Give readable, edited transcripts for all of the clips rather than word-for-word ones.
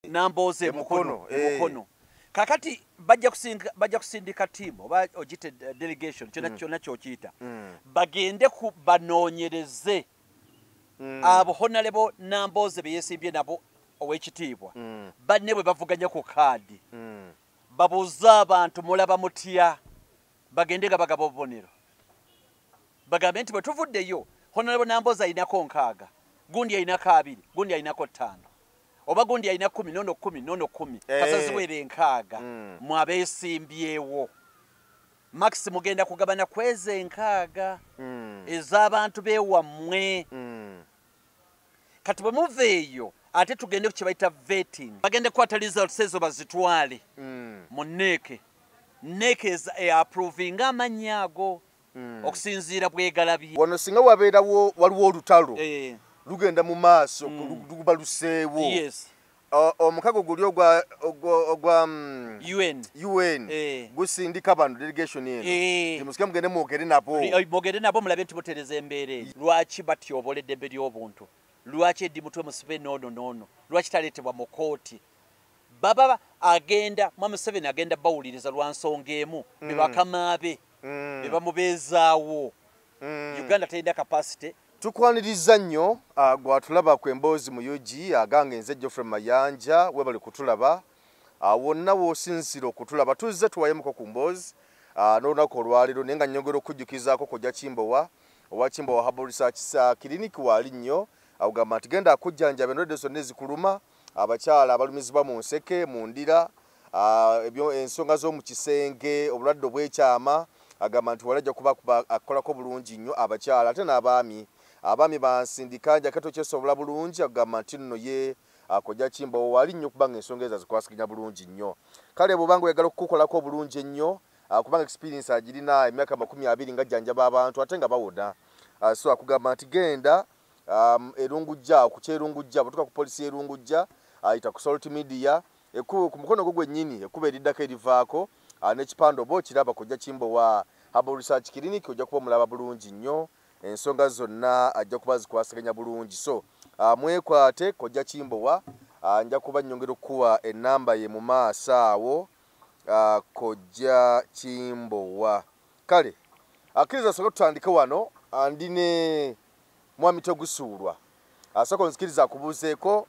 Namboze mukono kakati bajja kusindika team oba ogite delegation kyonna kyokiyita bagende ku banoonyereze abo honorable Namboze beyesimbye nabo ow'ekitiibwa banne bwe bavuganya ku kaadi babuuze abantu mulaba mutya bagende nga bagaba obubonero bagambe nti bwe tuvuddeyo honorable Namboze ayinako 6 gundi ayinako 2 gundi ayinako 5 oba gundi ayina 10 nono 10 nono 10 kasaziwere 6 mwabeesimbyewo max mugenda kugabana kweze 6 ez'abantu bewammwe kati bwe muveeyo ate tugende ku kye bayita vetting bagende kukwata results ezo bazitwale mu NEC approving amannya ago okusinziira bwegalabye wano singa wabeerawo waliwo olutalo lugenda mu maaso luba luseewo omukago guli ogwa UN gusindika bano delegation eno musike mugende mwogere nabo mulabe nti butereza embeera lwaki batyobola eddembe ly'obuntu lwaki eddi mutwe musibe noono lwaki taleetebwa mu kooti baba agenda Museveni agenda bawuliriza lwa nsonga emu be bakama be be bamubeezaawo Uganda terina capacity tukwaniriza nnyo gwatulaba ku emboozi mu UG aganga nze Geoffrey Mayanja we bali kutulaba wonna woosinzira okutulaba tuzze tuwayemuko ku mboozi n'olunaku olwaliro naye nga nnyongera okujjukizaako kojja Kimbowa owa Kimbowa Herbal Research Clinic waali nnyo agamba nti genda akujjanjaba endwadde zonna ezikuluma abakyala abalumizibwa mu nseke mu ndira ensonga z'omu kisenge obulwadde obw'ekyama agamba nti walajja kuba akolako bulungi nnyo abakyala ate n'abaami bansindika njakato kyesobola bulungi agamba nti nno ye kojja Kimbowa wali nnyo kubanga ensonga ezo azikwasiganya bulungi nnyo kale bw'obanga oyagala okukukolako obulungi ennyo kubanga experience agirina emyaka 20 nga jjanjaba abantu ate nga bawona so akugamba nti genda erungujja ku kyerungujja butuka ku polisi erungujja ayita ku Salt Media ku mukono gwo gwennyini ekuba eriddako erivaako n'ekipande oba okiraba kojja Kimbowa Herbal Research Clinic ojja kuba omulaba bulungi nnyo ensonga zonna ajja kuba zikwasaganya bulungi so mwekwate kojja Kimbowa nja kuba nnyongera okukuwa ennamba ye mu maaso awo kojja Kimbowa kale akkiriza soka tutandike wano andine mwami Togusuulwa asako nzikiriza akubuuzeeko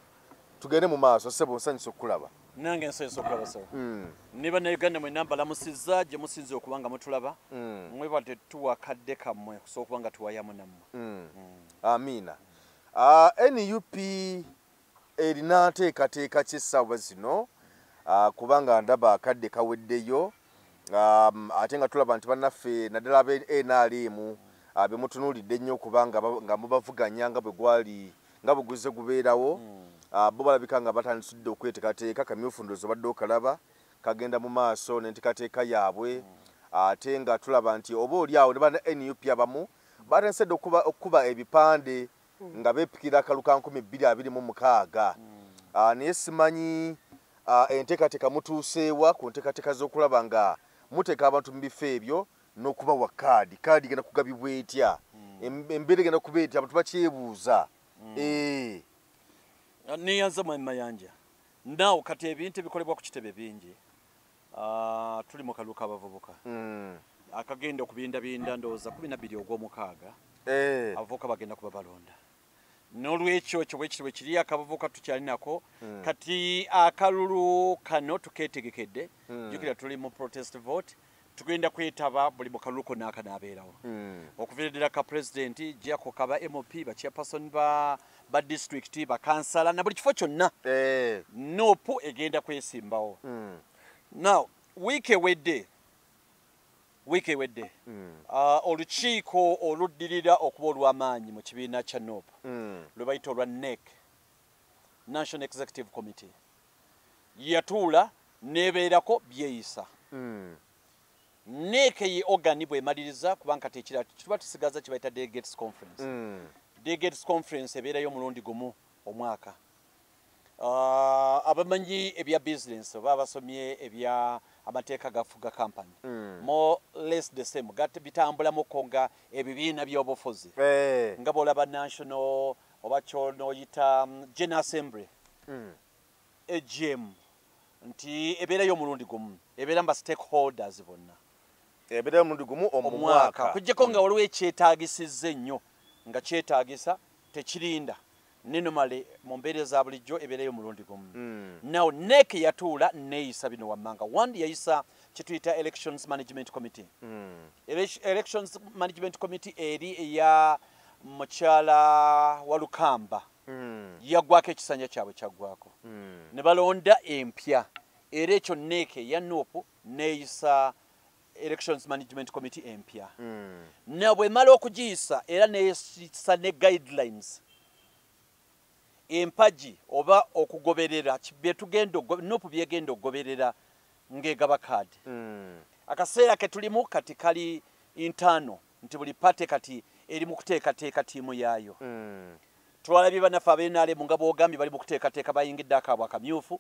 tugende mu maaso sebo nsanyusa okukulaba nange nsanyusa okulaba so niba ne Uganda mwe namba lamusizza gye musinze okubanga mutulaba mwebadde tuwakadde kammwe okusobola okubanga tuwayamu nammwe amiina NUP erina nteekateeka ky'essaawa zino kubanga ndaba akadde kaweddeyo ate nga tulaba nti bannaffe naddala abe NRM bemutunuulidde ennyo kubanga nga mubavuganya nga bwe gwali nga bwe guze gubeerawo bo balabika nga batandisudde okweteekateeka kamyufu ndowooza obadde okalaba kagenda mu maaso n'enteekateeka yaabwe ate nga tulaba nti oba oli awo ne bana NUP abamu batansedde okukuba ebipande nga beepikira akalu ka 2026 naye simanyi enteekateeka mutuuseewa ku nteekateeka z'okulaba nga muteeka abantu mu bifo ebyo n'okubawa kaadi genda kugabibwa etya embeera egenda kuba etya abantu bakyebuuza niyanza Mwami Mayanja naawe kati ebintu ebikolebwa ku kitebe bingi tuli mu kaluka abavubuka akagenda okubindabinda ndowooza 12 ogw'omukaaga abavubuka bagenda kuba balonda n'olwekyo ekyo bwekitibwe kiri akabavubuka tukyali nako kati akalulu kano tukeetegekedde jjukira tuli mu protest vote tugenda kwetaba buli mu kalulu konna akanaabeerawo okuviira ddala ka pulezidenti jako kaba MOP bachairperson ba district bakansala na buli kifo kyonna nopu egenda kwesimbawo now wiiki ewedde olukiiko oluddirira okuba olw'amaanyi mu kibiina kya nopu lwe bayita olwa NEC National Executive Committee yatuula nebeerako byeyisa NEC ye organi bwemaliriza kubanga tekira tuba tusigaza kibayita delegates conference delegates conference ebeerayo omulundi gumu omwaka abamanyi ebya business oba abasomye ebya amateeka gafuga company more less the same bitambulamuko nga ebibiina by'obufuzi nga bw'olaba national oba ky'onoyita general assembly AGM nti ebeerayo omulundi gumu ebeera mba stakeholders bonna ebeera omulundi gumu omumwaka kujjako nga waliwo ekyetaagisizza ennyo nga kyetaagisa tekirinda nenomale mu mbeera za bulijjo ebeerayo omulundi gumu now NEC yatuula neeyisa bino wammanga one yayisa kyetuyita elections management committee elections management committee eri eya mukyala wa Lukamba yaggwako ekisanja kyabwe kyaggwako ne balonda empya era ekyo NEC ya NUP neeyisa elections management committee empya na bwemala okugiyisa era neeyisa ne guidelines empaji oba okugoberera NUP byegenda okugoberera ng'egaba kaadi akaseera ke tulimu kati kali intano nti buli pate kati eri mu kuteekateeka ttiimu yaayo twalabye bannaffe ab'NRM nga bw'ogambye bali mu kuteekateeka bayingidde akaabwe akamyufu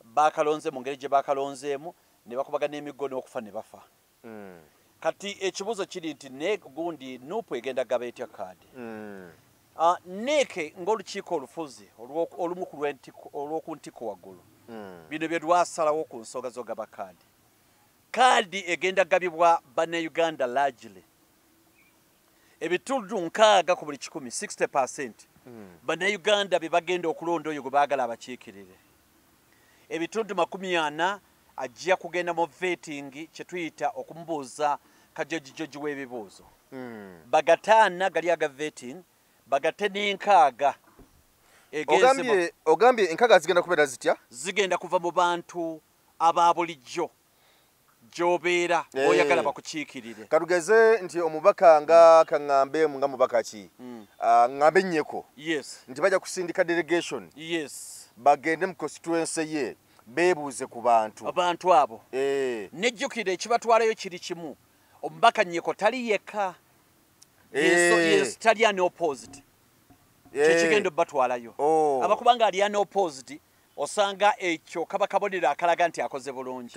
baakalonze mu ngeri gye baakalonzeemu ne bakubagana emiggo n'okufa ne bafa kati ekibuuzo kiri nti gundi NUP egenda gaba etya kaadi NEC ng'olukiiko olufuzi olumu olw'oku ntiko waggulu bino bye lwasalawo ku nsonga z'ogaba kaadi egenda gabibwa bannayuganda largely ebitundu 6 ku buli 100 60% bannayuganda be bagenda okulonda oyo gwe baagala abakiikirire ebitundu 40 ajja kugenda mu vetting kye tuyita okumubuuza kajojijoji w'ebibuuzo bagataana gali aga vetting bagate n'enkaaga ogambye enkaaga zigenda kubeera zitya zigenda kuva mu bantu aba bulijjo gy'obeera oyagala bakukiikirire katugeze nti omubaka nga kaŋŋambe nga mubaka ki ŋŋambe nnyeko nti bajja kusindika delegation bagende mu constituency ye beebuuze ku bantu abo nejjukira ekibatwalayo kiri kimu omubaka nnyeko tali yekka tali unopposed kyekigenda batwalayo abakubanga ali unopposed osanga ekyo kaba kabonero akalaga nti akoze bulungi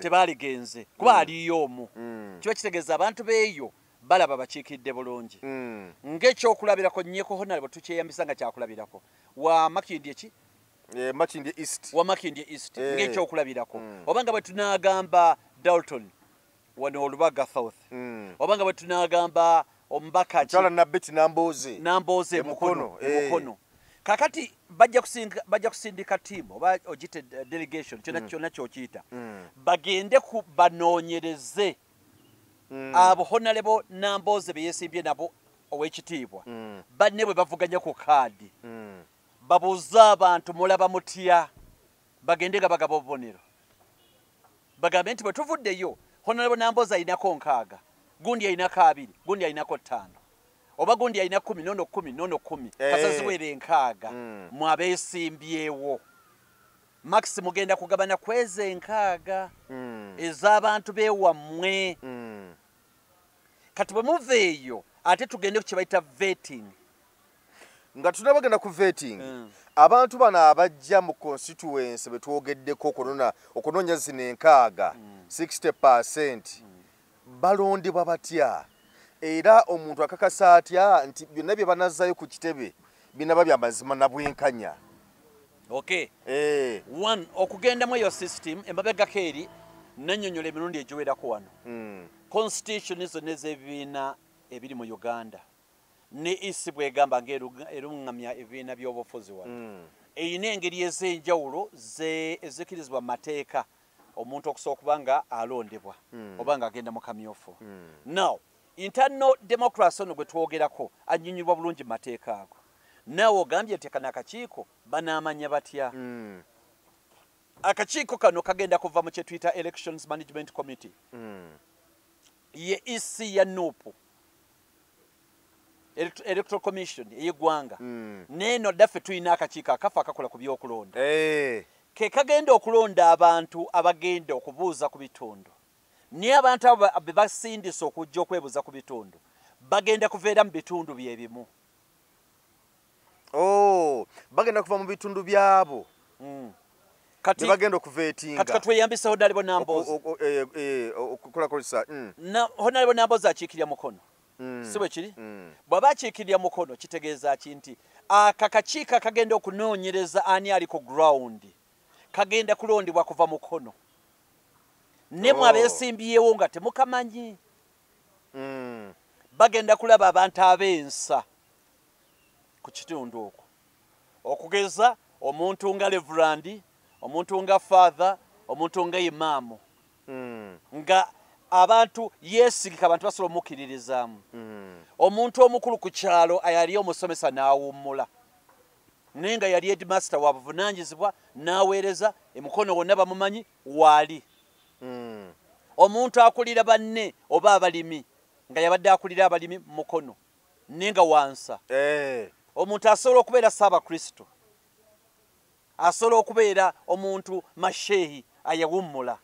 tebaligenze kuba aliyo omu kiba kitegeeza abantu beeyo balaba bakiikidde bulungi ng'ekyokulabirako nnyeko honalebo tukyeyambisa nga kyakulabirako wa Makindye eki wa Makindye East ng'ekyokulabirako oba nga bwe tunaagamba Dalton wano Olubaga South oba nga bwe tunaagamba omubaka Nambooze Mukono kakati bajja kusindika ttiimu oba ogite delegation kyonna kyokiyita bagende banoonyereze abo Honorable Nambooze be yeesimbye nabo ow'ekitiibwa banne bwe bavuganya ku kaadi babuuze abantu mulaba mutya bagende nga bagaba obubonero bagambe nti bwe tuvuddeyo Honorable Nambooze alinako 6 gundi alinako 2 gundi alinako 5 oba gundi alina 10 nono 10 nono 10 kasaziwere 6 mwabeesimbyewo max mugenda kugabana kweze 6 ez'abantu beewammwe kati bwe muveeyo ate tugende ku kye bayita vetting nga tunabagenda ku vetting abantu bano abajja mu constituency betwogeddeko okunoonya zino 6 60% balondebwa batya era omuntu akakasa atya nti byonna bye banazzayo ku kitebe binaba bya mazima na bwenkanya one okugendamu eyo system emabegako eri nannyonnyola emirundi egiwerako wano constitution zonna ez'ebibiina ebiri mu Uganda ne isi bwegamba ng'eruŋŋamya ebibiina by'obufuzi wano eyina engeri ez'enjawulo ezikkirizibwa mu mateeka omuntu okusobola okuba nga alondebwa oba nga agenda mu kamyufu now internal democracy ono gwe twogerako annyonnyolwa bulungi mu mateeka ago naawe ogambye nti kano akakiiko banaamanya batya akakiiko kano kagenda kuva mu kye tuyita elections management committee ye EC ya NUP electoral commission ey'eggwanga neeno ddaffe tulina akakiiko akafa akakola ku by'okulonda ke kagenda okulonda abantu abagenda okubuuza ku bitundu naye abantu abo be basindisa okujja okwebuuza ku bitundu bagenda kuveera mu bitundu bye bimu bagenda kuva mu bitundu byabo kati bagenda okuveetinga kati tweyambisa Honorable Nambooze okukola kolisa Honorable Nambooze akiikirira mukono si bwe kiri bw'aba akiikirira mukono kitegeeza ki nti akakakiiko kagenda okunoonyereza ani ali ku ground kagenda kulondibwa kuva mukono nemwe abeesimbyewo nga temukamanyi bagenda kulaba abantu ab'ensa ku kitundu okwo okugeza omuntu nga Reverend, omuntu nga Father, omuntu nga Imaamu nga abantu yesigika abantu basobola omukiririzaamu omuntu omukulu ku kyalo ayali omusomesa n'awummula naye nga yali headmaster wa buvunaanyizibwa n'aweereza emukono wonna bamumanyi waali omuntu akulira banne oba abalimi nga yabadde akulira abalimi mukono naye nga wansa omuntu asobola okubeera Ssaabakristo asobola okubeera omuntu masheehi ayawummula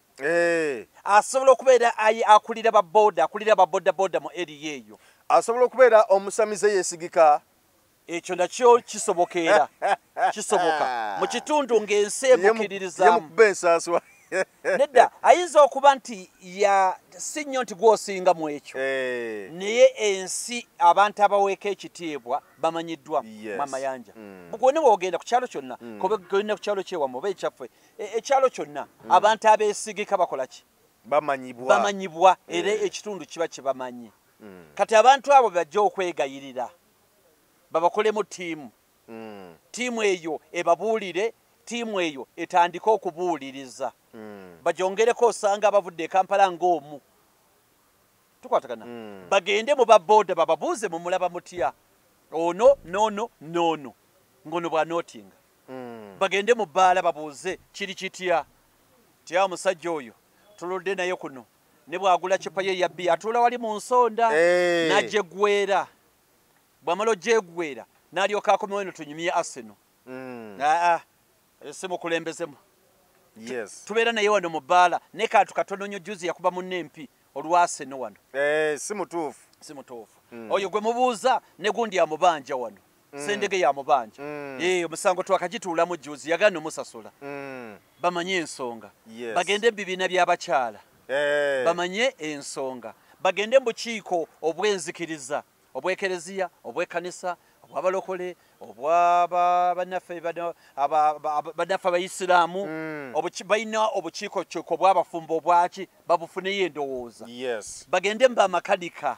asobola okubeera akulira baboda mu eriya eyo asobola okubeera omusamize yesigika ekyo nakyo kisoboka mu kitundu ng'ensi emukiririzaamu nedda ayinza okuba nti si nnyo nti gwosinga mu ekyo naye ensi abantu abaweeka ekitiibwa bamanyiddwa mu amayanja gwonna bw'ogenda ku kyalo kyonna kogenda ku kyalo kyewamwe oba ekyaffe ekyalo kyonna abantu abeesigika bakola ki bamanyibwa era ekitundu kiba kibamanyi kati abantu abo bajja okwegayirira babakolemu ttiimu eyo ebabuulire ttiimu eyo etandika okubuuliriza bajongereko osanga abavudde e Kampala ng'omu tukwatagana bagende mu babooda bababuuze mu mulaba mutya ono noono ngono bwanootinga bagende mu bbaala babuuze kiri kitya tya omusajja oyo tuludde naye kuno ne bwagula kipa ye yabbi atuula wali mu nsonda n'agyegwera bw'amala ogyegwera n'alyoka akomewo eno tunyumye Arsenal esi mukulembezemu tubeera naye wano mu bbaala naye kantu katono nnyo juzi yakuba munne empi olwa Arsenal wano si mutuufu oyo gwe mubuuza ne gundi amubanja wano sendege yamubanja omusango twakagituulamu juzi yagana omusasula bamanye ensonga bagende ebibiina by'abakyala bamanye ensonga bagende mu bukiiko obw'enzikiriza obw'ekereziya obw'ekkanisa obw'abalokole obw'abannaffe abayisiraamu balina obukiiko obw'abafumbo obwaki babufuneyo endowooza bagende mu bamakanika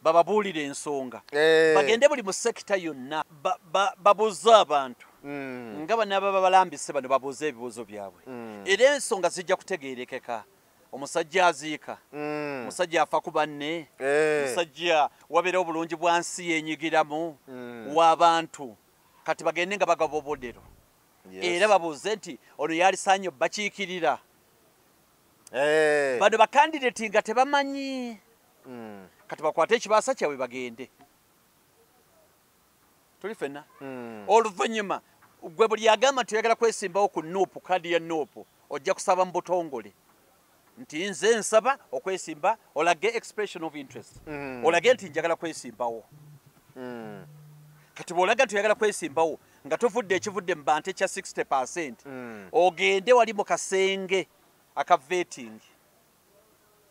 bababuulire ensonga bagende buli mu sekita yonna babuuze abantu nga bano ababa balambise bano babuuze ebibuuzo byabwe era ensonga zijja kutegeerekeka omusajja aziika omusajja afa ku banne omusajja wabeera obulungi bwa nsi yenyigiramu w'abantu kati bagende nga bagaba obudero era babuuze nti ono yalisaanye bakiikirira bano bakandidati nga tebamanyi kati bakwate ekibaasa kyabwe bagende tuli fenna oluvannyuma gwe buli agamba nti oyagala kwesimbawo ku nuupu kadi ya nuupu ojja kusaba mu butongole nti nze nsaba okwesimba olage expression of interest olage nti njagala kwesimbawo kati bw'olaga nti oyagala kwesimbawo nga tovudde ekivudde mu bante kya 60% ogende wali mu kasenge aka vetting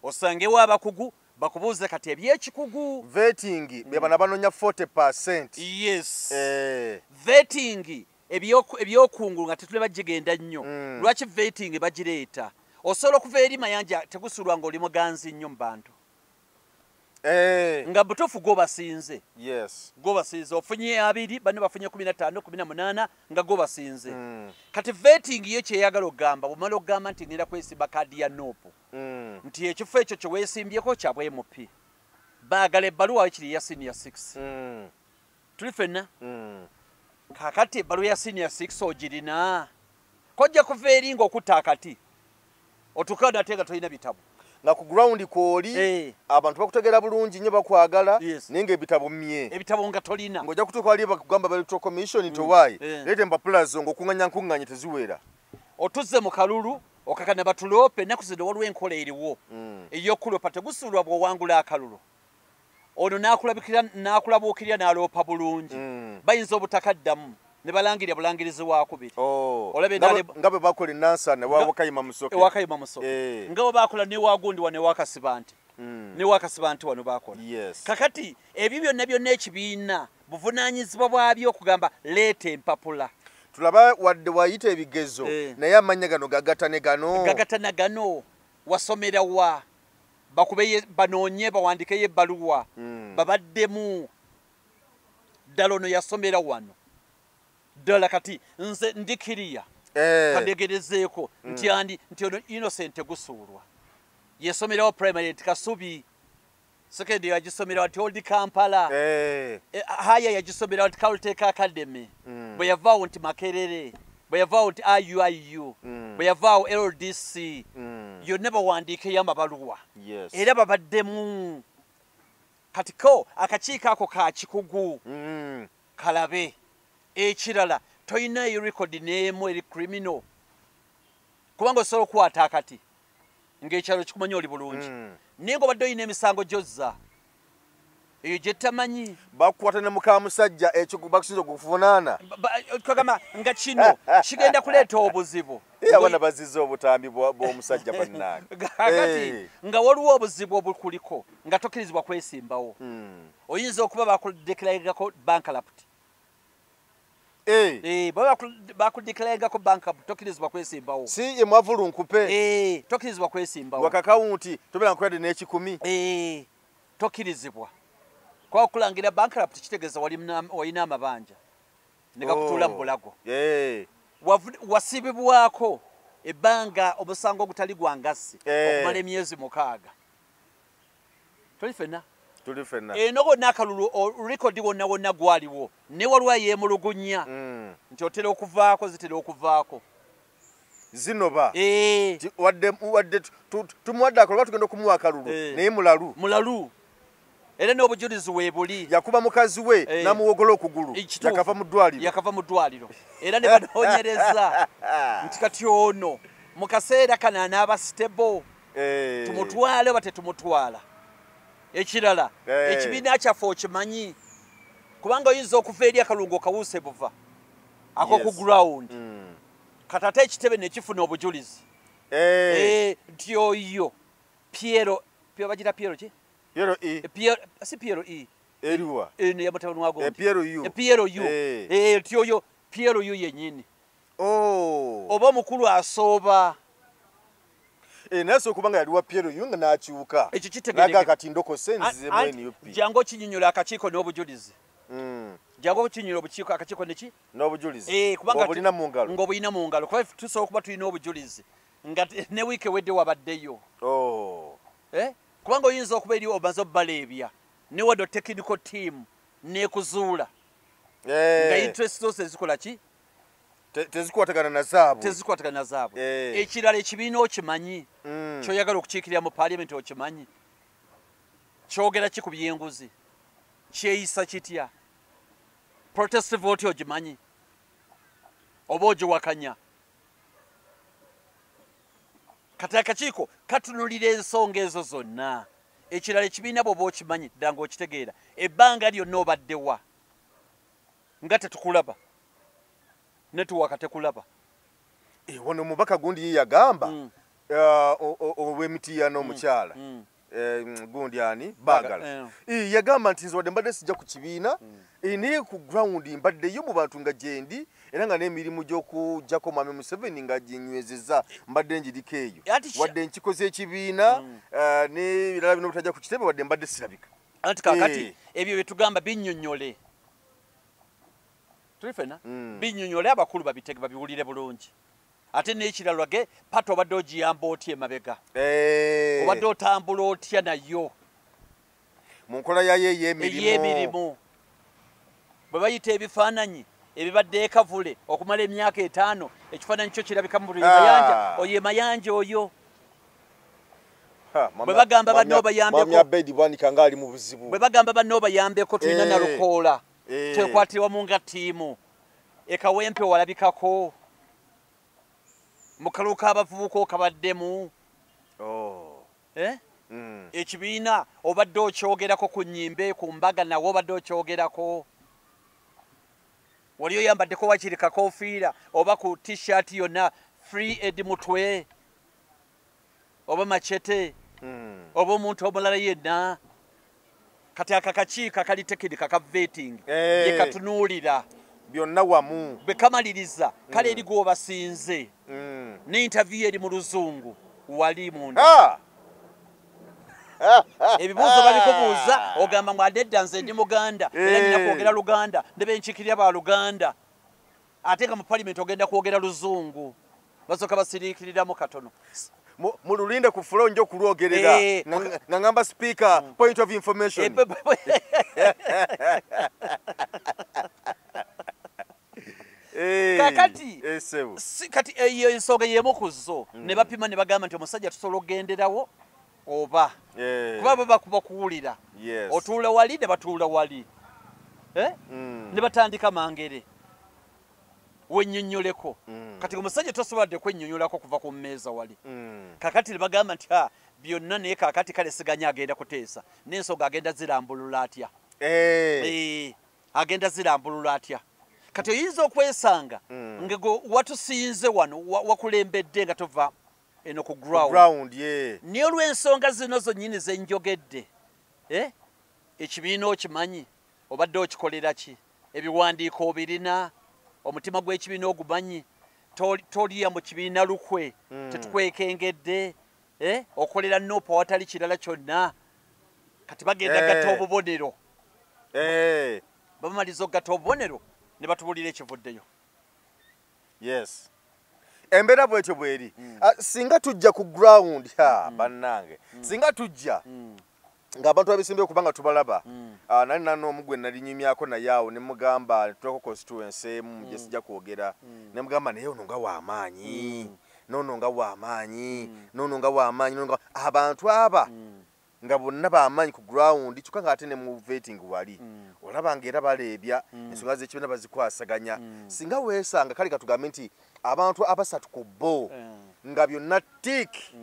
osangewo abakugu bakubuuze kati ebyekikugu vetting be bana banonya 40%. Yes. Vetting ebyokungu nga tetule bagigenda nnyo. Lwaki vetting bagireeta? Osobola okuva eri mayanja tegusulwa ng'oli muganzi nnyo mu bantu. Nga butofu go basinze. Yes. Go basinze ofunye 2 bano bafunye 15 18 nga go basinze. Kati vetting ye kyeyagala ogamba bumala ogamba nti ngira kwesimba kadi ya nopo. Nti ekifo ekyo kye weesimbyeko kya bwemupi. Baagala ebbaluwa ekiri ya senior 6. Tuli fenna? Kakati ebbaluwa ya senior 6 ogirina. Kojja kuva eri ng'okutta akati. Otukada ate nga tolina bitabu. Na ku ground kwoli abantu bakutegera bulungi nnyo bakwagala ninga ebitabo mmye ebitabo nga tolina ngojja kutuuka wali bakugamba electoral commission to why leeta empapula zo ng'okunganya teziwera otuze mu kalulu okakana batulope naku zino waliwo enkola eriwo ey'okulopa tegusulwa bw'owangula akalulu ono n'akulabuukirira n'aloopa bulungi bayinza obutakaddamu ne balangirira bulangirizi wakubiri olabe nga bwe bakola enansana wakayima musoke nga bwe bakola ne wagundi wane wakasiba nti ne wakasiba nti wano bakola kakati ebyo byonna ekibiina buvunaanyizibwa bwabyo okugamba leeta empapula tulaba wadde wayita ebigezo naye amanya gano gagatane gano wasomera wa bakube banoonye bawandikeyo ebbaluwa babaddemu ddala ono yasomera wano ddala kati nze ndikiriya kandegerezeeko nti ono innocent gusuulwa yesomerawo primary Kasubi secondary yagisomerawo ati Old Kampala haya yagisomerawo ati Caltech Academy bwe yavaawo nti Makerere bwe yavaawo nti IUIU bwe yavaawo LDC yonna bawandiikeyo amabaluwa era babaddemu kati ko akakiiko ako ka kikugu kalabe ekirala toyinayo record n'emu eri criminal kubanga osobola okukwata akati ng'ekyalo kikumanya oli bulungi naye ng'obadde olina emisango gyozza eyo gye tamanyi bakukwata ne mukamusajja ekyo bakusinza okufunaana twagamba nga kino kigenda kuleeta obuzibu abana bazizza obutambi bw'omusajja bannange kakati nga waliwo obuzibu obukuliko nga tokkirizibwa kwesimbawo oyinza okuba bakudeklarengako bankrupt bakudeklarengako bankrupt tokkirizibwa kwesimbawo si ye mwavulunkupe tokkirizibwa kwesimbawo wakakawunti tobeera nkuladde n'ekikumi tokkirizibwa kwa okulangira bankrupt kitegeeza walina amabanja ne gakutuula mu bulago wasibibwako ebbanga omusango ogutali gwa ngassi okumala emyezi 6 tuli fenna eno gonna akalulu rekodi wonna wonna gwaliwo ne waliwo yeemulugunya nti otera okuvaako zitera okuvaako zinoba wadde tumuwadde akalulu tugenda okumuwa akalulu naye mulalu era n'obujulizi weebuli yakuba mukazi we namuwogola okugulu yakava mu ddwaliro era ne banoonyereza nti kati ono mu kaseera kano anaaba stable tumutwale oba tetumutwala ekirala ekibiina kyaffe okimanyi kubanga oyinza okuva eri akalungu okawuuse buva ak'oku ground kati ate ekitebe nekifuna obujulizi nti oyo Piero bagira Piero ki si Piero eriwa ya mutabani wa Gondi Piero nti oyo Piero yennyini oba omukulu asooba naye okubanga yaliwa Piero nga n'akyuka ekyo kitegerekeka akatindoko senzizemu NUP jangu okinyonyola akakiiko n'obujulizi jangu okinyonyola akakiiko neki n'obujulizi ng'obulina mu ngalo kuba tusobola okuba tulina obujulizi nga ne wiiki ewedde wabaddeyo kubanga oyinza okuba eri omaze obbaleebya ne wadde technical team n'ekuzuula nga interest zose zikola ki tezikwatagana na zaabwe ekirala ekibiina okimanyi kyoyagala okukiikirira mu parliament okimanyi kyogera ki ku byenguzi kyeyisa kitya protest vote ogimanyi oba ogiwakanya kati akakiiko katunulira ensonga ezo zonna ekirala ekibiina bw'oba okimanyi ddanga okitegeera ebbanga lyonna obaddewa nga tetukulaba netuwaka tekulaba wano omubaka gundi ye yagamba ow'emitiya n'omukyala gundi ani Baagala yagamba nti nze wadde mbadde sijja ku kibiina naye ku ground mbaddeyo mu bantu nga gyendi era nga n'emirimu gy'okujjako Mwami Museveni nga ginywezezza mbadde njiriko eyo wadde nkikoze ekibiina n'ebirala bino butajja ku kitebe wadde mbadde sirabika anti kakati ebyo bye tugamba binnyonnyole tulifena binnyonnyole abakulu babiwulire bulungi ate n'ekirala ge pata obadde ogiyamba otya emabega obadde otambula otya nayo mu nkola yayo ey'emirimu bwe bayita ebifaananyi ebibadde ekavule okumala emyaka 5 ekifaananyi kyo kirabika mu mayanja oyo emayanja oyo bwe bagamba banno obayambeko tulina nalukoola twekwatirwa mu nga ttiimu ekawempe walabikako mu kalulu k'abavubuka okabaddemu ekibiina obadde okyogerako ku nnyimbe ku mbaga nawe obadde okyogerako wali oyambaddeko wakiri kakofiira oba ku t-shirt yonna free ed mutwe oba machete oba omuntu omulala yenna kati akakakiiko akali tekinika ka vetting yekatunuulira byonna wamu bekamaliriza kale eri gwobasinze ne interview eri mu luzungu wali munda ebibuuzo babikubuuza ogamba mwadedda nze ndi muganda era nina kwogera luganda ne benchikirya ba luganda ate nga mu parliament ogenda kwogera luzungu basooka basiriikiriramu katono mululinde ku flow njo kulwogerera nga ngamba speaker point of information kakati kati eyo ensonga yemu ku zo ne bapima ne bagamba nti omusajja tusobola okugenderawo oba kuba baba kuwulira otuula wali ne batuula wali ne batandika mangere wennyonnyoleko kati omusajja tosobodde kwennyonnyolako kuva ku mmeeza wali kakati ne bagamba nti byonna naye kakati kale siganya agenda kuteesa n'ensonga agenda zirambulula atya agenda zirambulula atya kati oyinza okwesanga ngego watusinze wano wakulembedde nga tova eno ku ground niyo lw'ensonga zino zonnyini zenjogedde ekibiina okimanyi obadde okikolera ki ebiwandiiko obirina omutima gw'ekibiina ogumanyi toliya mu kibiina lukwe tetukwekengedde okolera nopa watali kirala kyonna kati bagenda gatta obubonero bamaliza okugatta obubonero ne batubulira ekivuddeyo embeera bwetyo bweri singa tujja ku ground bannange singa tujja ng'abantu abesimbe okubanga tubalaba nali nanoomu gwe nalinyumyako naye awo ne mugamba tulako constituency emu gye sijja kwogera ne mugamba naye ono nga w'amaanyi noono nga w'amaanyi noono nga w'amaanyi abantu aba nga bonna b'amaanyi ku ground kyokka ng'ate ne mu vetting wali olaba ng'era baleebya ensonga z'ekibiina bazikwasaganya singa weesanga kale katugambe nti abantu abasatu ku bo nga byonna tiiki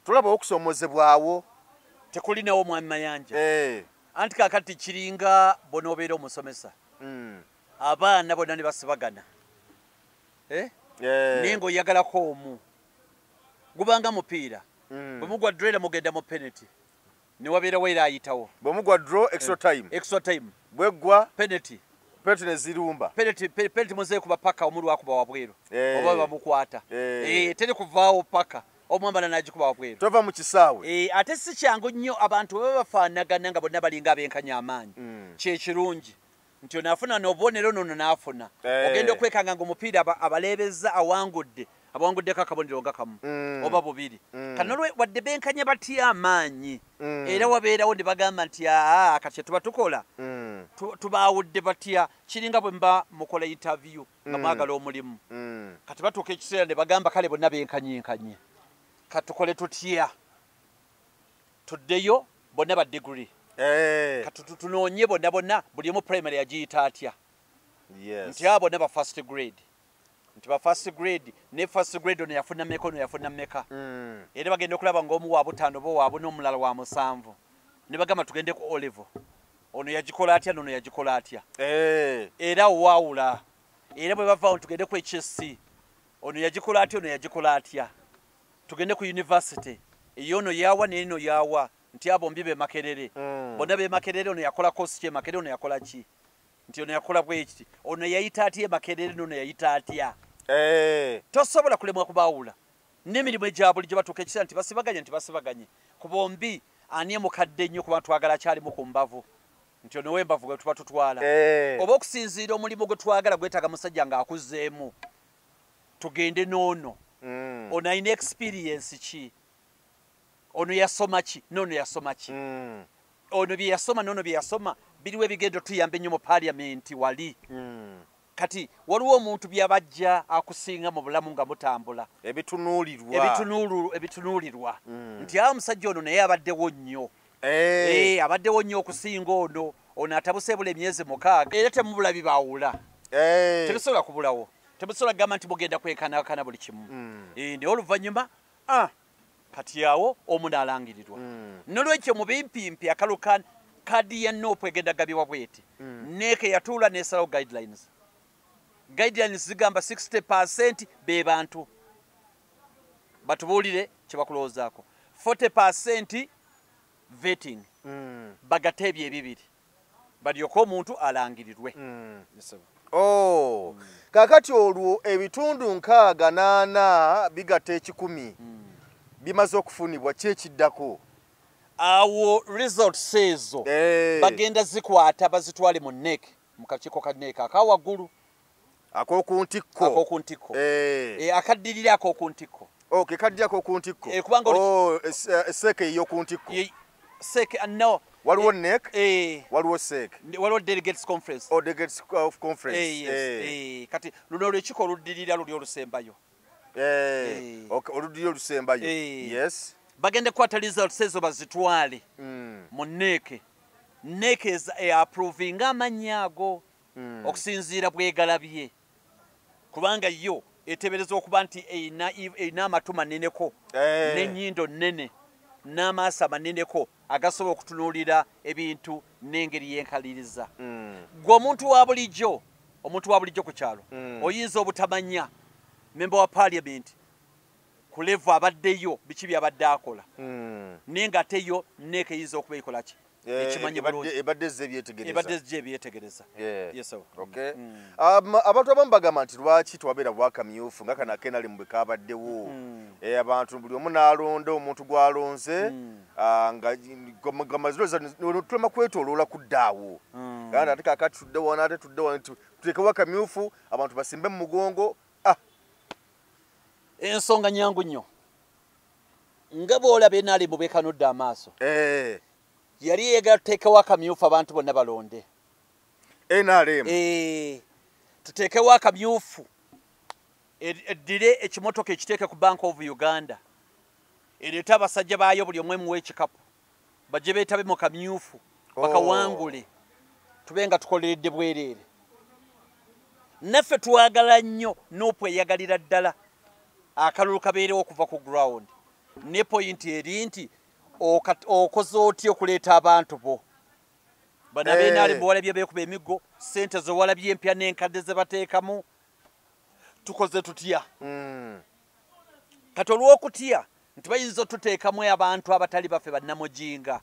tulaba okusomozebwawo tekulinawo mwami Mayanja anti kakati kiringa bonobeera omusomesa abaana bonna ne basibagana naye ng'oyagalako omu gubanga mupiira bwe mugwa drela mugenda mu penalty ne wabeerawo era ayitawo bwe mugwa draw extra time bweggwa penalty ne zirumba penalty muzeekuba paka omulu akuba wabweru oba bamukwata teri kuvaawo paka omwambala n'agikuba wabweru tova mu kisaawe ate si kyangu nnyo abantu baba bafaanagana nga bonna balinga abenkanya amaanyi kyekirungi nti onaafuna n'obubonero nono n'afuna ogenda okwekanga ng'omupiira abaleebeza abawanguddeko akabonero nga kamu oba bubiri kanolwe wadde benkanya batya amaanyi era wabeerawo ne bagamba nti kati tuba tukola tubaawudde batya kiringa bwe mba mukola interview nga mwagala omulimu kati batuuka ekiseera ne bagamba kale bonna benkanyenkanye katukole tutya tuddeyo bonna ba degree katunoonye bonna buli omu primary yagiyita atya nti bonna ba first grade nti ba first grade ne first grade ono yafuna mmeka ono yafuna mmeka era bagenda okulaba ng'omu wa butaano bo waabo n'omulala wa musanvu ne bagamba tugende ku Olivo ono yagikola atya nono yagikola atya era waawula era bwe bavaawo tugende ku HSC ono yagikola atya ono yagikola atya tugende ku university eyo ono yawa n'eno yawa nti abo mbi be Makerere bonna be Makerere ono yakola course ki Makerere ono yakola ki nti ono yakola bwekiti ono yayita atya Makerere nono yayita atya tosobola kulemwa kubaawula n'emirimu egya buli gye batuuka ekiseera nti basibaganye ku bombi ani mukadde nnyo kuba twagala akyalimu ku mbavu nti ono w'embavu gwe tuba tutwala oba okusinziira omulimu gwe twagala gwetaaga musajja ng'akuzzeemu tugende n'ono ono alina experience ki ono yasoma ki n'ono yasoma ki ono bye yasoma n'ono bye yasoma biriwo ebigendo tuyambe nnyo mu paliamenti wali kati waliwo omuntu byabajja akusinga mu bulamu nga mutambula ebitunuulirwa nti omusajja ono naye abaddewo nnyo abaddewo nnyo okusinga ono atabusebula emyezi 6 era temubula bibaawula tebisobola kubulawo tebisobola kugamba nti mugenda kwekanakana buli kimu naye oluvannyuma kati awo omu n'alangirirwa nolwekyo mu bimpimpi akalu kadi ya nopu egenda gabibwa bweti neeke yatuula n'esalawo guidelines zigamba 60% be bantu batubuulire kye bakulowoozaako 40% vetting bagateebye ebibiri balyoka omuntu alangirirwe. Oh, kakati olwo ebitundu 68 bigatta 1,000 bimaze okufunibwa kyekiddako. Awo results ezo bagenda zikwata bazitwale mu NEC mu kakiiko ka NEC akawaggulu akokuntikko akaddirira akokuntikko. Okay, kaddirira akokuntikko. Kubanga seke y'okuntikko. Seke no. Waliwo NEC, waliwo SEC, waliwo delegates conference. Delegates conference. Kati luno lwekiko oluddirira luli olusembayo. Okay, oluddirira olusembayo. Yes. Bagende kwata results ezo bazitwale mu NEC. NEC approving amannya ago okusinziira bwegalabye. Kubanga yo etebereza okuba nti eyina amatu maneneko n'ennyindo nnene n'amaaso amaneneko agasobola okutunuulira ebintu n'engeri y'enkaliriza. Gwe omuntu wa bulijjo ku kyalo oyinza obutamanya member wa parliament ku level abaddeyo biki byabadde akola naye ng'ate yo NEC eyinza okuba ekola ki ekimanyi bulungi ebadde ebyetegereza. Abantu abamu bagamba nti lwaki twabeera bwakamyufu nga kano akenali mu bwekabaddewo abantu buli omu n'alonda omuntu gw'alonze tulema kwetooloola kuddaawo kandi ate kaakati tudde wano ate tudde wano tuteekewo akamyufu abantu basimbe mu mugongo. Ensonga nyangu nnyo nga bw'olaba enaali mu beekanudde amaaso yali yeegala tuteekewo akamyufu abantu bonna balonde. NRM tuteekewo akamyufu eddire ekimotoka ekiteeke ku Bank of Uganda ereete abasajja baayo buli omu emuwa ekikapu bajje beetabe mu kamyufu bakawangule tube nga tukoleredde bwereere. Naffe twagala nnyo n'okweyagalira ddala akalulu kabeerewo okuva ku ground ne point eri nti okoze otya okuleeta abantu bo bano ab'enaali bwewalabye beekuba emiggo ssente zewalabye empya n'enkadde ze bateekamu tukoze tutya kati olw'okutya nti bayinza otuteekamu abantu abatali baffe bannamujinga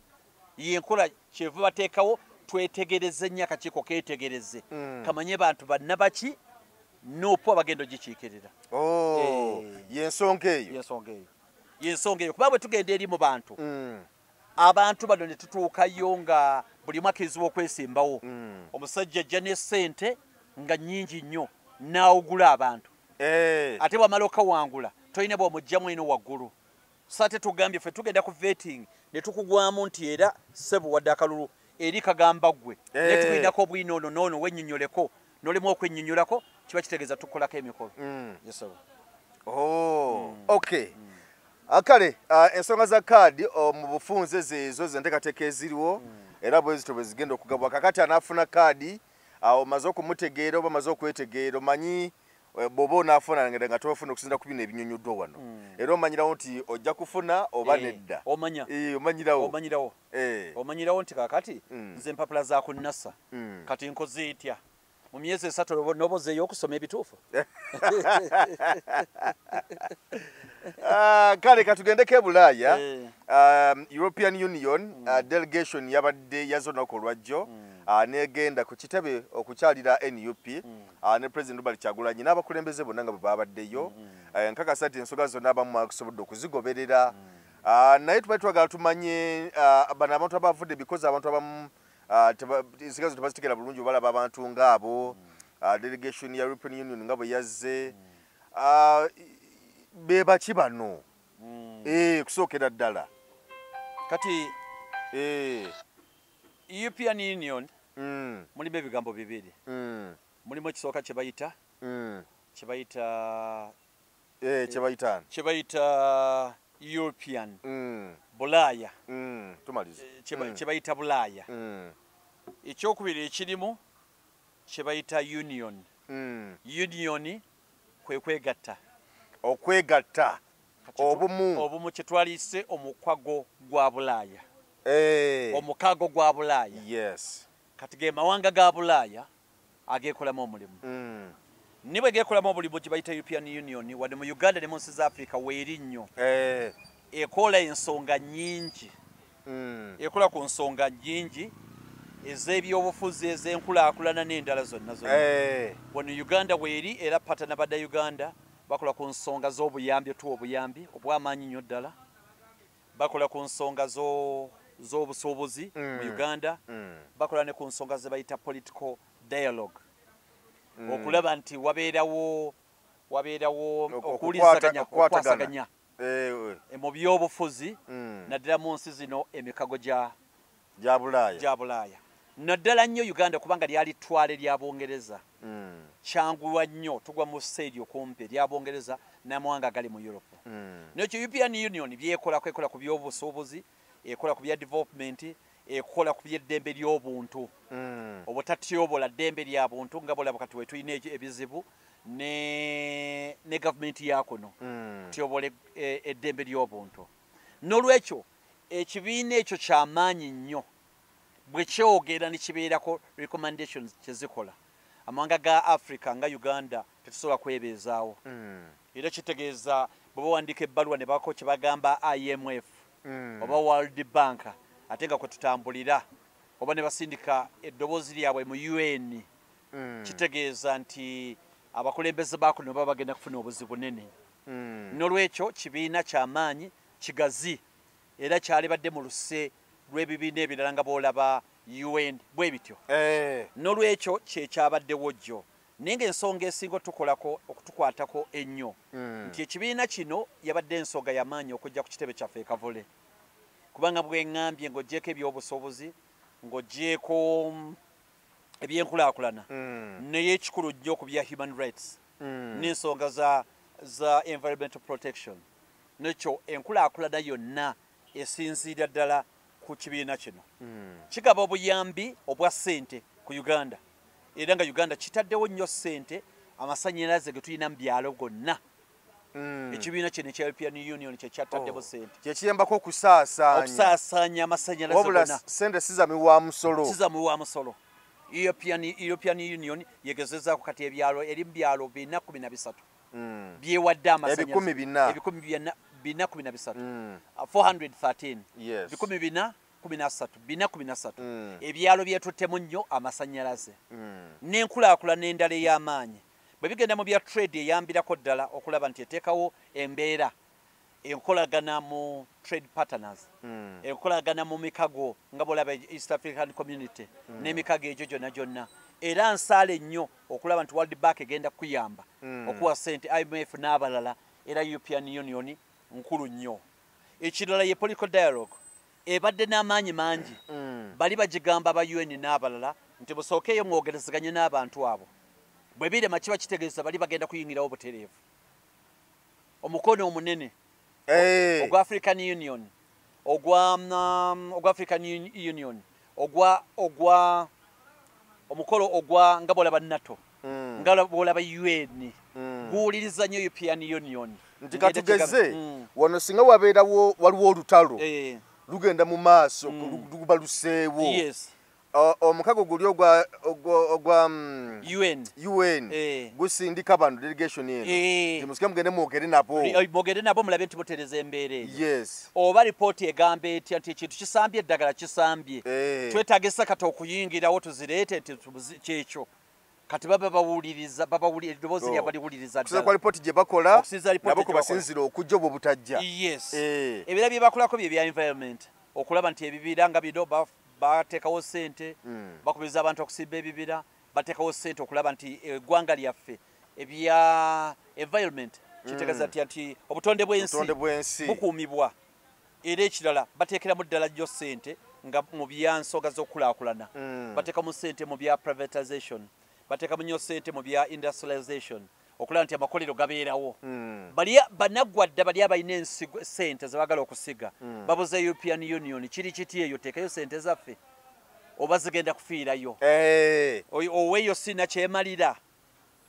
yenkola kyevu bateekawo twetegereze nnyo akakiiko keetegereze kamanye bantu bannabaki n'opo abagenda ogikiikirira. Yensonga eyo kuba bwe tugenda eri mu bantu abantu bano ne tutuukayo nga buli mwaka akirizibwa okwesimbawo omusajja ajja n'essente nga nnyingi nnyo n'awugula abantu ate bw'amala okawangula tolina bw'omugjamu eno waggulu so ate tugambye ffe tugenda ku vetting ne tukugwamu nti era ssebo wadde akalulu eri kagamba ggwe naye tulinako obwina ono n'ono wennyonnyoleko n'olemu okwennyonnyolako kiba kitegeeza tukolako emikolo. Okay. Akale ensonga za kaadi mu bufunze zezo zenteekateeka eziriwo era bwezito bwe zigenda okugabwa kakati anaafuna kaadi omaze okumutegeera oba maze okwetegeera omanyi bw'oba onaafuna nga tofuna okusinza ku bino ebinyonyoddwa wano era omanyirawo nti ojja kufuna oba nedda omanyirawo nti kakati nze empapula za kunnasa kati nkoze etya mu myezi 3 n'obozeeyo okusoma ebituufu. Kale katugendeko e Bulaaya European Union delegation yabadde yazonako olwajjo negenda ku kitebe okukyalira NUP ne President Robert Kyagulanyi n'abakulembeze bonna nga bwe babaddeyo nkakasa nti ensonga zonna abamu mwakusobodde okuzigoberera naye tubali twagala tumanye bano abantu abavudde because abantu abamu sigazo tebazitegera bulungi obalaba abantu ng'abo delegation ya European Union nga bwe yazze bebaki bano kusookera ddala kati European Union mulimu ebigambo bibiri mulimu ekisooka kyebayita European Bulaaya kyebayita Bulaaya ekyokubiri ekirimu kyebayita Union kwe kwegatta okwegatta obumu kyetwaliise omukwago gwa Bulaaya omukago gwa Bulaaya kati ge mawanga ga Bulaaya ageekolamu omulimu ni bwe geekolamu omulimu gye bayita European Union wadde mu Uganda ne mu nsi za Africa weeri nnyo ekola ensonga nnyingi ekola ku nsonga nnyingi ez'ebyobufuzi ez'enkulaakulana n'endala zonna wano Uganda weeri era patana badda Uganda bakola ku nsonga z'obuyambi tuwa obuyambi obw'amaanyi nnyo ddala bakola ku nsonga z'obusuubuzi mu Uganda bakola ne ku nsonga ze bayita political dialogue okulaba nti wabeerawo okukwasaganya mu byobufuzi naddala mu nsi zino emikago gya Bulaaya naddala nnyo Uganda kubanga lyali ttwale lya Bungereza kyanguwa nnyo tugwa mu stage okumpi lya Bungereza n'amawanga agali mu Europe n'ekyo European Union byekola ku byobusuubuzi ekola ku bya development ekola ku by'eddembe ly'obuntu obutatyobola ddembe lya buntu nga bolaba kati we tulina ebizibu ne gavumenti yakuno tyobola eddembe ly'obuntu n'olwekyo ekibiina ekyo kyamaanyi nnyo bwe kyogera ne kibeerako recommendations kyezikola amawanga ga Africa nga Uganda tetusobola kwebeezaawo era kitegeeza bwe bawandiika ebbaluwa ne bako kye bagamba IMF oba World Bank ate nga kwe tutambulira oba ne basindika eddoboozi lyabwe mu UN kitegeeza nti abakulembeze bakuno baba bagenda kufuna obuzibu bunene n'olwekyo kibiina kyamaanyi kigazi era kyalibadde mu luse lw'ebibiina ebirala nga boolaba UN bwe bityo n'olwekyo kyekyabaddewo jjo naye ng'ensonga esinga okutukwatako ennyo nti ekibiina kino yabadde ensonga y'amaanyi okujja ku kitebe kyaffe e Kavule kubanga bweŋŋambye ng'oggyeko ebyobusobozi ng'oggyeko ebyenkulaakulana naye ekikulu nnyo ku bya human rights n'ensonga za environmental protection nekyo enkulaakulana yonna esinziira ddala ku kibiina kino kigaba obuyambi obwa ssente ku Uganda era nga Uganda kitaddewo nnyo ssente amasannyalaze ge tulina mu byalo gonna ekibiina kino ekya European Union kyekyataddemu ssente kyekiyambako okusaasaanya amasannyalaze gonna ssente sizamiwa musolo European Union yegezezaako kati ebyalo eri mu byalo 413 byewadde amasannyalaze 413 413 ebyalo byetuttemu nnyo amasannyalaze n'enkulaakulana endala ey'amaanyi bwe bigenda mu bya trade eyambirako ddala okulaba nti eteekawo embeera enkolagana mu trade partners enkolagana mu mikago nga bolaba East African Community n'emikago egyo gyonna era nsaale nnyo okulaba nti World Bank egenda kuyamba okuwa ssente IMF n'abalala era European Union nkulu nnyo ekirala ye political dialogue ebadde n'amaanyi mangi bali bagigamba aba UN n'abalala nti busookeeyo mwogerezeganye n'abantu abo bwe birema kiba kitegeeza bali bagenda kuyingirawo butereevu omukono omunene ogwa African Union ogwa African Union ogwa omukolo ogwa nga bolaba NATO nga bolaba UN guwuliriza nnyo European Union nti katugeze wano singa wabeerawo waliwo olutalo lugenda mu maaso luba luseewo omukago guli ogwa UN gusindika bano delegation eno musike mugende mwogere nabo mulabe nti butereza embeera eyo oba ripooti egamba etya nti ekintu kisambye eddagala kisambye twetagisa kati okuyingirawo tuzireete nti kyekyo kati baba bawuliriza eddoboozi lyabwe baliwuliriza ddala kwa ripooti gye bakola nabo kwe basinzira okujja obwo butajja ebira bye bakolako bye bya environment okulaba nti ebibira nga bino bateekawo ssente bakubiriza abantu okusimba ebibira bateekawo ssente okulaba nti eggwanga lyaffe ebya environment kitegeeza nti obutonde bw'ensi bukuumibwa era ekirala bateekeramu ddala nnyo ssente nga mu bya nsonga z'okukulaakulana bateekamu ssente mu bya privatization bateekamu nnyo ssente mu bya industrialization okulaba nti amakolero gabeerawo banaggwadda bali abalina ssente ze baagala okusiga babuza European Union kiri kiti eyo teekayo ssente zaffe oba zigenda kufiirayo oweeyo sina kyemalira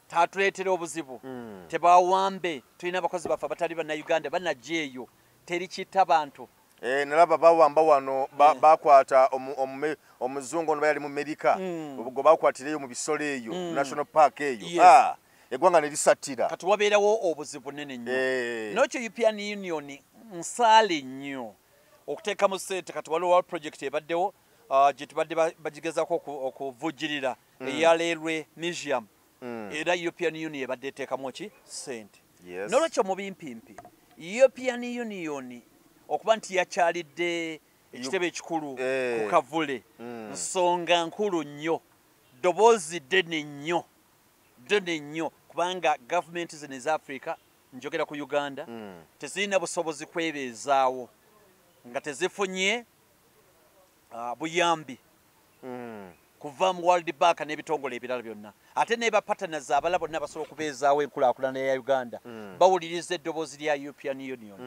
taatuleetera obuzibu tebawambe tulina abakozi baffe abatali bannayuganda banajja eyo teri kitta bantu nalaba bawamba wano bakwata omuzungu ono bayali mu Amerika gwe bakwatireyo mu bisolo eyo national park eyo eggwanga ne lisattira kati wabeerawo obuzibu bunene nnyo n'ekyo European Union nsaale nnyo okuteekamu ssente kati waliwo project ebaddewo gye tubadde bagigezaako okuvujjirira eya Railway Museum era European Union ebadde eteekamu ki ssente n'olwekyo mu bimpimpi European Union okuba nti yakyalidde ekitebe ekikulu ku kavule nsonga nkulu nnyo ddoboozi ddene nnyo kubanga gavumenti zino eza Africa njogera ku Uganda tezirina busobozi kwebeezaawo nga tezifunye buyambi kuva mu World Bank n'ebitongole ebirala byonna ate ne bapatanazi abala bonna basobola okubeezaawo enkulaakulana ya Uganda bawuliriza eddoboozi lya European Union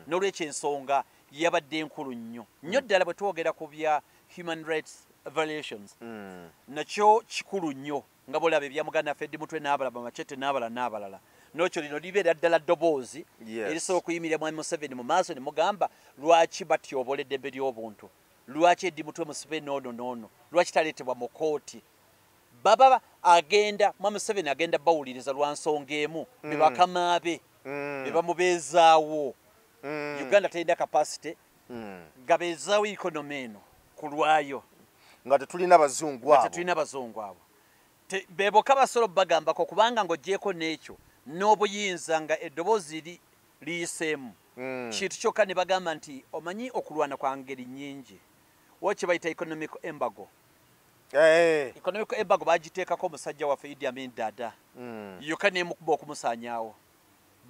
n'olwekyo ensonga yabadde enkulu nnyo ddala bwe twogera ku bya human rights violations nakyo kikulu nnyo nga bolaba ebya Muganda Fedi Mutwe n'abalaba Machete n'abalala n'okyo lino libeera ddala ddoboozi erisobola okuyimirira Mwami Museveni mu maaso ne mugamba lwaki batyobola eddembe ly'obuntu lwaki Eddi Mutwe Museveni noono lwaki taleetebwa mu kooti baba agenda Mwami Museveni agenda bawuliriza lwa nsonga emu be bakama be be bamubeezaawo Uganda terina capacity gabeezaawo economy eno ku lwayo nga tetulina bazungu abo beboka basobola bagambako kubanga ng'oggyeko n'ekyo n'obuyinza nga eddoboozi liyiseemu kintu kyokka ne bagamba nti omanyi okulwana kwa ngeri nnyingi waki bayita economic embargo economic embargo bagiteekako omusajja waffe Idi Amin Dada yokka n'emukuba okumusaanyaawo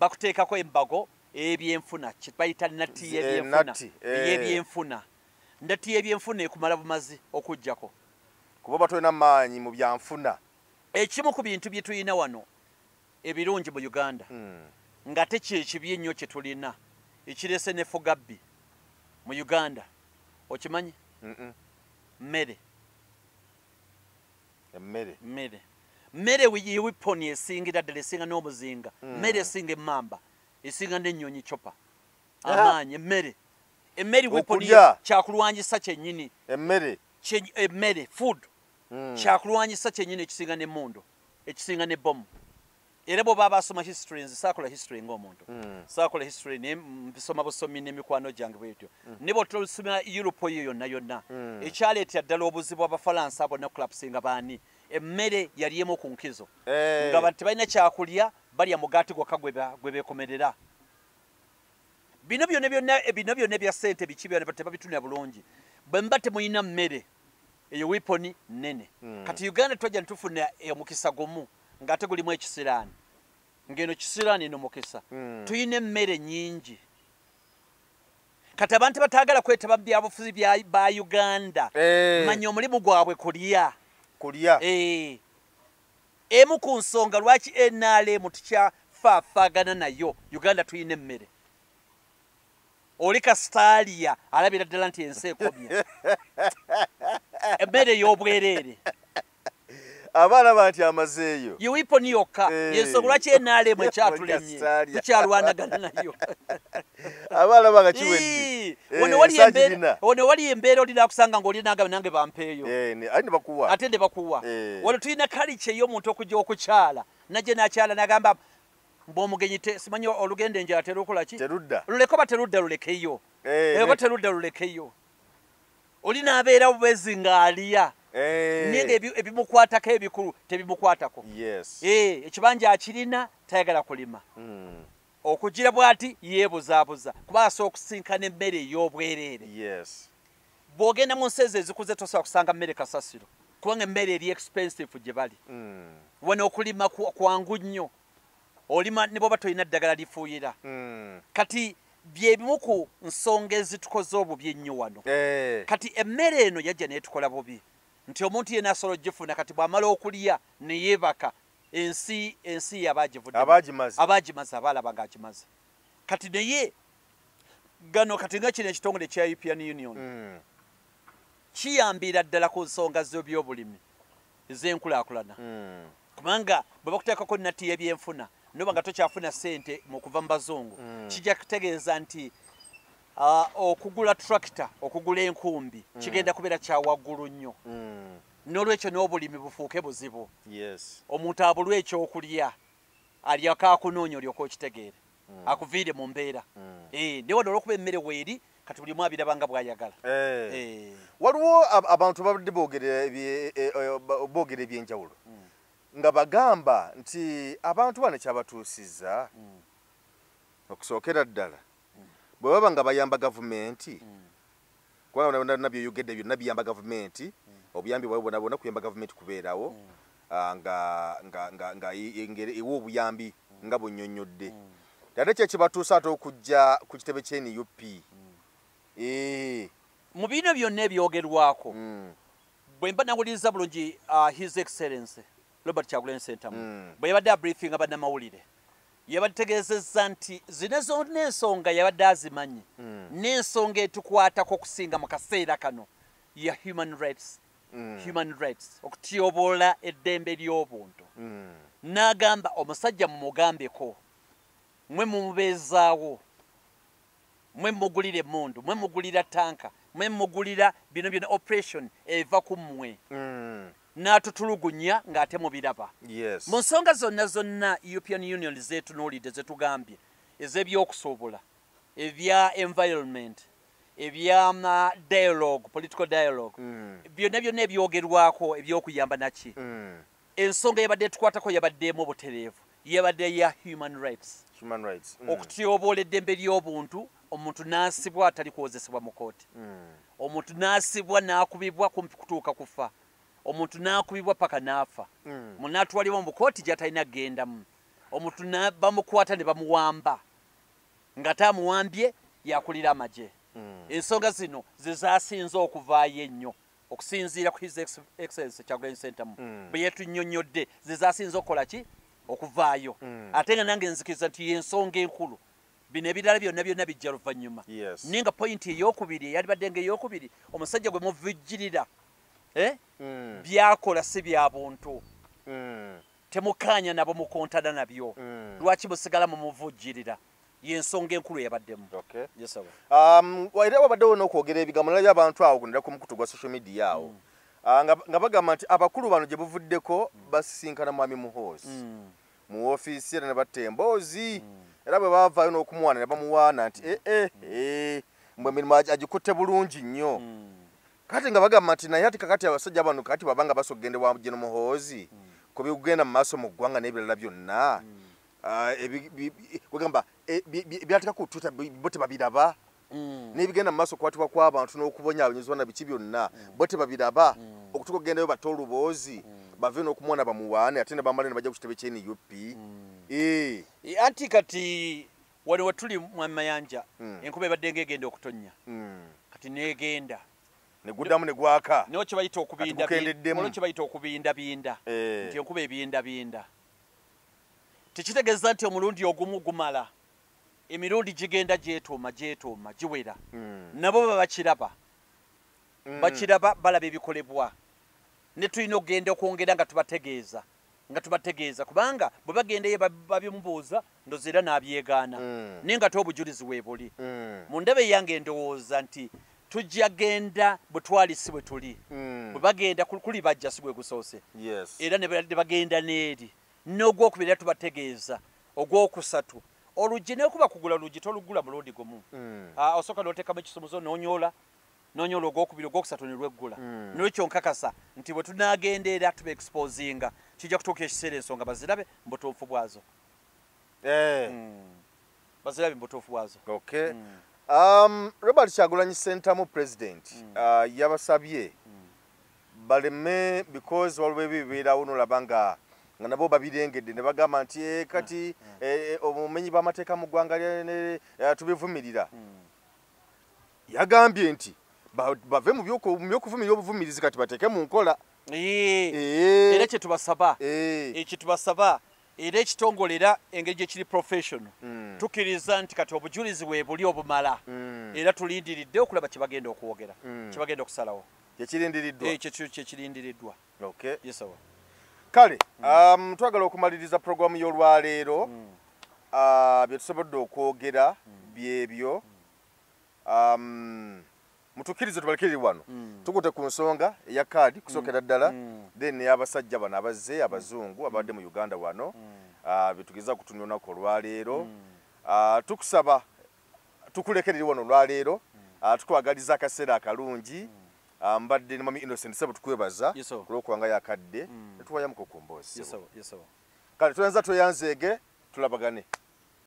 bakuteekako embargo ebyenfuna bayita natti y'ebyenfuna ndatti y'ebyenfuna ekumala bumazi okujjako kuba batulina maanyi mu byanfuna ekimu ku bintu bye tulina wano ebirungi mu Uganda ng'ate kyekibi ennyo kye tulina ekirese ne Fugabbi mu Uganda okimanyi mmere wiponi esingira ddala esinga n'omuzinga mmere esinga emmamba esinga n'ennyonyi copa amaanyi emmere wiponi kyakulwanyisa kyennyini emmere food kyakulwanyisa kyennyini ekisinga n'emmundu ekisinga n'ebbomu era bw'oba basoma history nze saakola history ng'omuntu saakola history mbisoma busomi n'emikwano gyange bwetyo ne bw'otosoma Europe eyo yonna ekyaleetera ddala obuzibu Abafalansa abo nakulapusinga baani emmere yaliemu ku nkizo nga bantu balina kyakulya balya mugaati gwokka gwe beekomerera bino byonna bya ssente biki byonna tebabitunira bulungi bwe mba temulina mmere eyo wiponi nnene kati Uganda twajja ne tufuna omukisa gumu ng'ate gulimu ekisiraani ng'eno kisiraani n'omukisa tuyina emmere nnyingi kati abantu bataagala kwetaba byabufuzi ba Uganda manya omulimu gwabwe kulya emu ku nsonga lwaki NRM tukyafaafaagana nayo Uganda tuyina emmere oli kasitaliya alabira ddala nti ensi ekomye emmere ey'obwereere abaana banti amazeeyo yiwiponi yokka yensonga lwaki NRM ekyatulemye tukyalwanagana nayo abaana banga kiwedde wano wali embeera olina akusanga ng'oli nange bampeeyo ate ne bakuwa wano tulina kalica ey'omuntu okujja okukyala najje nakyala nagamba mb'omugenyi simanyi olugendo enjala terukola ki luleko baterudda lulekeyo eba terudda lulekeyo oli n'abeera bubezi ng'alya naye ebimukwatako ebikulu tebimukwatako ekibanja akirina tayagala kulima okugira bw'ati yeebuzaabuza kuba asobola okusinkana emmere ey'obwereere bw'ogenda mu nsi ezo ezikuze tosobola kusanga mmere kasasiro kubanga emmere eri expensive gye bali wano okulima kwangu nnyo olima ne bw'oba tolina ddagala lifuuyira kati byebimu ku nsonga ezitukoze obubi ennyo wano kati emmere eno yajja neetukola bubi nti omuntu yenna asobola ogifuna kati bw'amala okulya ne yeebaka ensi yabagivudde abagimaze abaalaba ng'agimaze kati naye gano kati nga kino ekitongole kya European Union kiyambira ddala ku nsonga z'ebyobulimi ez'enkulaakulana kubanga bwe bakuteekako natti y'ebyenfuna noba nga tokyafuna ssente mu kuva mu bazungu kijja kutegeeza nti okugula tractor okugula enkumbi kigenda kubeera kya waggulu nnyo n'olwekyo n'obulimi bufuuke buzibu omuntu abulwa ekyokulya alyako akunoonya olyoka okitegeere akuviire mu mbeera ne wano olwokuba emmere weeri kati buli mwabirabanga bwayagala waliwo abantu babadde boogera ebyenjawulo nga bagamba nti abantu bano kyabatuusiza okusookera ddala bwe baba nga bayamba gavumenti kubanga nabyoyogedde byonna biyamba gavumenti obuyambi bwabwe bwonna bwonna kuyamba gavumenti kubeerawo nga ewa obuyambi nga bunnyonnyodde ate kyekibatuusa ate okujja ku kitebe ky'NUP mu bino byonna ebyogerwako bwe mba nawuliriza bulungi his excellency Robert Kyagulanyi Ssentamu bwe yabadde abriefinga bannamawulire yabategeezezza nti zino zonna ensonga yabadde azimanyi n'ensonga etukwatako okusinga mu kaseera kano ya human rights okutyoboola eddembe ly'obuntu n'agamba omusajja mumugambeko mwe mumubeezaawo mwe mugulira emmundu mwe mugulira tanka mwe mugulira bino byonna operation eva ku mmwe n'atutulugunya ng'ate mubiraba mu nsonga zonna European Union zeetunuulidde zetugambye ez'ebyokusobola ebya environment ebya dialogue political dialogue byonna ebyogerwako ebyokuyamba naki ensonga yabadde etukwatako yabaddeemu obutereevu yabadde ya human rights okutyoboola eddembe ly'obuntu omuntu n'asibwa atali kwozesebwa mu kooti omuntu n'asibwa n'akubibwa kumpi kutuuka kufa omuntu n'akubibwa paka n'afa n'atwalibwa mu kooti gy'atalina kgendamu omuntu bamukwata ne bamuwamba nga tamuwambye yakulira amagye ensonga zino ze zasinze okuvaayo ennyo okusinziira ku his excellency Kyagulanyi Ssentamu bwe yetunnyonnyodde ze zasinze okukola ki okuvaayo ate nga nange nzikiriza nti y'ensonga enkulu bino ebirala byonna bijja luvannyuma naye nga pointi eyokubiri eyalibadde nga eyokubiri omusajja gwe muvujjirira byakola si bya buntu temukaanya nabo mukontana nabyo lwaki musigala mumuvujjirira y'ensonga enkulu yabaddemu era wabaddewo n'okwogera ebigambo nalabye abantu awo gunira ku mukutu gwa social media awo nga bagamba nti abakulu bano gye buvuddeko basisinkana mwami Muhoozi mu ofiisi era ne batta emboozi era bwe baavaayo n'okumuwaana ne bamuwaana nti mbwe emirimu agikutte bulungi nnyo kati nga bagamba nti naye ati kakati abasajja bano kati babanga basogende wa Gen Muhoozi ku bigenda mu maaso mu ggwanga n'ebirala byonna wegamba byatika ku tuta bo tebabiraba n'ebigenda mu maaso kukwatibwa kw'abantu n'okubonyaabonyezibwa na biki byonna bo tebabiraba okutuka okugendayo batte oluboozi bave n'okumuwana bamuwaane ate ne bamala ne bajja ku kitebe ky'NUP anti kati wano wetuli mwami Mayanja enkuba ebadde ng'egenda okutonnya kati n'egenda neguddamu negwaka niwo kye bayita okubindabinda nti enkuba ebindabinda tekitegeeza nti omulundi ogumu gumala emirundi gigenda gyetooma giwera nabo bakiraba balaba ebikolebwa ne tulina okugenda okwongera nga tubategeeza kubanga bwe bagendeyo babimubuuza ndozi era n'abyegaana naye nga te obujulizi weebuli mu ndebe yange endowooza nti tujja genda butwalisi bwe tuli bwe bagenda kuli bajja si gwe gusoose era ne bagenda n'eri n'ogwokubiri era tubategeeza ogwokusatu oluggi nekuba kugula luggi tolugula mulundi gumu osooka n'oteekamu ekisumuzo n'onyoola ogwokubiri ogwokusatu ne lweggula n'ekyo nkakasa nti bwe tunaagenda era tuba exposinga kijja kutuuka ekiseera ensonga bazirabe mu butuufu bwazo Robert Kyagulanyi Ssentamu president yabasabye baleme because waliwo ebibeerawo n'olaba nga nabo babirengedde ne bagamba nti kati omumenyi b'amateeka mu ggwanga tubivumirira yagambye nti bave mu byokuvumirira obuvumirizi kati bateeke mu nkola era kyetubasaba era ekitongolera engeri gye kiri professional tukkiriza nti kati obujulizi bwe buli obumala era tulindiridde okulaba kye bagenda okwogera kye bagenda okusalawo kyekirindiriddwa kale twagala okumaliriza programu y'olwaleero bye tusobodde okwogera byebyo mutukkirize tubalekiriri wano tukute ku nsonga eya kaadi kusookera ddala then y'abasajja bano abazze abazungu abadde mu Uganda wano betugeza kutunya olunaku olwaleero tukusaba tukulekereri wano olwaleero tukwagaliza akaseera akalungi mbadde ne mami Innocent Sebo tukwebaza olw'okubanga yakadde ne tuwayamuko ku mboozi kale tuyanza tweyanzeege tulabagane